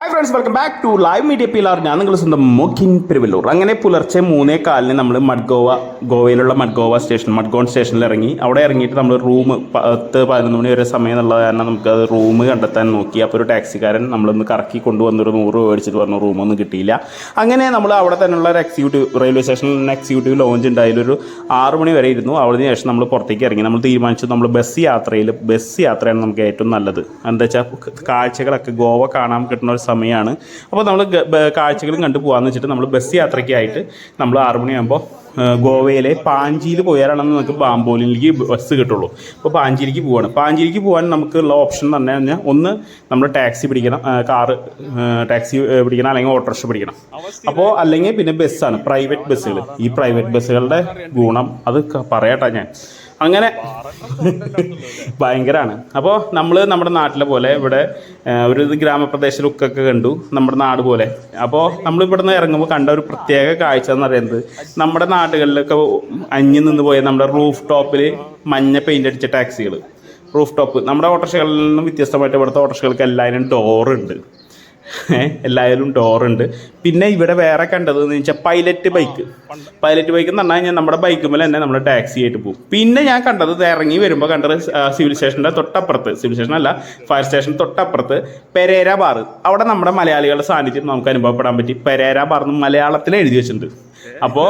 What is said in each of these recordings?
Hi friends, welcome back to live media pillar. ഞാൻ നിങ്ങൾ സ്വന്തം മോക്കിൻ പെരുവല്ലൂർ. അങ്ങനെ പുലർച്ചെ 3:15 നമ്മൾ ഗോവയിലുള്ള മഡ്ഗോൺ സ്റ്റേഷനിൽ ഇറങ്ങി. അവിടെ ഇറങ്ങിയിട്ട് നമ്മൾ റൂം 10-11 മണി വരെ സമയം എന്നുള്ളത് കാരണം നമുക്ക് അത് റൂം കണ്ടെത്താൻ നോക്കി. അപ്പോൾ ഒരു ടാക്സിക്കാരൻ നമ്മളൊന്ന് കറക്കി കൊണ്ടുവന്നൊരു 100 രൂപ മേടിച്ചിട്ട് പറഞ്ഞു റൂമൊന്നും കിട്ടിയില്ല. അങ്ങനെ നമ്മൾ അവിടെ തന്നെയുള്ള ഒരു റെയിൽവേ സ്റ്റേഷനിൽ എക്സിക്യൂട്ടീവ് ലോഞ്ച് ഉണ്ട്. അതിലൊരു 6 മണി വരെ ഇരുന്നു. അതിന് ശേഷം നമ്മൾ പുറത്തേക്ക് ഇറങ്ങി. നമ്മൾ തീരുമാനിച്ചു നമ്മൾ ബസ് യാത്രയാണ് നമുക്ക് ഏറ്റവും നല്ലത്. എന്താ വെച്ചാൽ കാഴ്ചകളൊക്കെ ഗോവ കാണാൻ കിട്ടുന്ന ഒരു സമയമാണ്. അപ്പോൾ നമ്മൾ കാഴ്ചകളും കണ്ടു പോകാമെന്ന് വെച്ചിട്ട് നമ്മൾ ബസ് യാത്രയ്ക്കായിട്ട് നമ്മൾ 6 മണിയാകുമ്പോൾ ഗോവയിലെ പാഞ്ചിയിൽ പോയാലാണെന്ന് നമുക്ക് ബാംബോലിലേക്ക് ബസ് കിട്ടുള്ളൂ. അപ്പോൾ പാഞ്ചിയിലേക്ക് പോവാണ്. പാഞ്ചിയിലേക്ക് പോകാൻ നമുക്കുള്ള ഓപ്ഷൻ എന്ന് പറഞ്ഞു കഴിഞ്ഞാൽ ഒന്ന് നമ്മൾ ടാക്സി പിടിക്കണം, ടാക്സി പിടിക്കണം, അല്ലെങ്കിൽ ഓട്ടോറിക്ഷ പിടിക്കണം. അപ്പോൾ അല്ലെങ്കിൽ പിന്നെ ബസ്സാണ്, പ്രൈവറ്റ് ബസ്സുകൾ. ഈ പ്രൈവറ്റ് ബസ്സുകളുടെ ഗുണം അത് പറയട്ടെ ഞാൻ. അങ്ങനെ ഭയങ്കരമാണ്. അപ്പോൾ നമ്മൾ നമ്മുടെ നാട്ടിലെ പോലെ ഇവിടെ ഒരു ഗ്രാമപ്രദേശ ലുക്കൊക്കെ കണ്ടു, നമ്മുടെ നാട് പോലെ. അപ്പോൾ നമ്മളിവിടെ നിന്ന് ഇറങ്ങുമ്പോൾ കണ്ട ഒരു പ്രത്യേക കാഴ്ച എന്ന് പറയുന്നത്, നമ്മുടെ നാടുകളിലൊക്കെ അന്യം നിന്ന് പോയ നമ്മുടെ റൂഫ് ടോപ്പിൽ മഞ്ഞ പെയിൻ്റ് അടിച്ച ടാക്സികൾ. റൂഫ് ടോപ്പ് നമ്മുടെ ഓട്ടോറിക്ഷകളിൽ നിന്നും വ്യത്യസ്തമായിട്ട് ഇവിടുത്തെ ഓട്ടോറിക്ഷകൾക്ക് എല്ലാവരും ഡോറുണ്ട്. ഡോറുണ്ട്. പിന്നെ ഇവിടെ വേറെ കണ്ടത് എന്ന് വെച്ചാൽ പൈലറ്റ് ബൈക്ക് എന്ന് പറഞ്ഞു കഴിഞ്ഞാൽ നമ്മുടെ ബൈക്കുമ്പോൾ തന്നെ നമ്മൾ ടാക്സി ആയിട്ട് പോകും. പിന്നെ ഞാൻ കണ്ടത് ഇറങ്ങി വരുമ്പോൾ കണ്ടത് സിവിൽ സ്റ്റേഷൻ്റെ തൊട്ടപ്പുറത്ത്, സിവിൽ സ്റ്റേഷൻ അല്ല, ഫയർ സ്റ്റേഷൻ തൊട്ടപ്പുറത്ത് പെരേര ബാർ. അവിടെ നമ്മുടെ മലയാളികളുടെ സാന്നിധ്യം നമുക്ക് അനുഭവപ്പെടാൻ പറ്റി. പെരേര ബാർ എന്ന് മലയാളത്തിൽ എഴുതി വെച്ചിട്ടുണ്ട്. അപ്പോൾ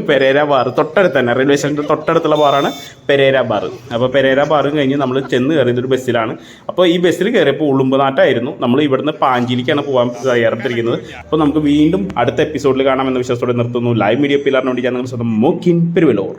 പെരേര ബാർ തൊട്ടടുത്ത് തന്നെ, റെയിൽവേ സ്റ്റേഷൻ്റെ തൊട്ടടുത്തുള്ള ബാറാണ് പെരേര ബാർ. അപ്പോൾ പെരേര ബാറും കഴിഞ്ഞ് നമ്മൾ ചെന്ന് കയറിയതൊരു ബസ്സിലാണ്. അപ്പോൾ ഈ ബസ്സിൽ കയറിയപ്പോൾ ഉളുമ്പനാട്ടായിരുന്നു. നമ്മൾ ഇവിടുന്ന് പാഞ്ചിയിലേക്കാണ് പോകാൻ തയ്യാറെടുത്തിരിക്കുന്നത്. അപ്പോൾ നമുക്ക് വീണ്ടും അടുത്ത എപ്പിസോഡിൽ കാണാമെന്ന വിശ്വാസത്തോടെ നിർത്തുന്നു. ലൈവ് മീഡിയ പിലാറിന് വേണ്ടി ഞാൻ നിങ്ങൾ സ്വന്തം മോക്കിൻ പെരുവല്ലൂർ.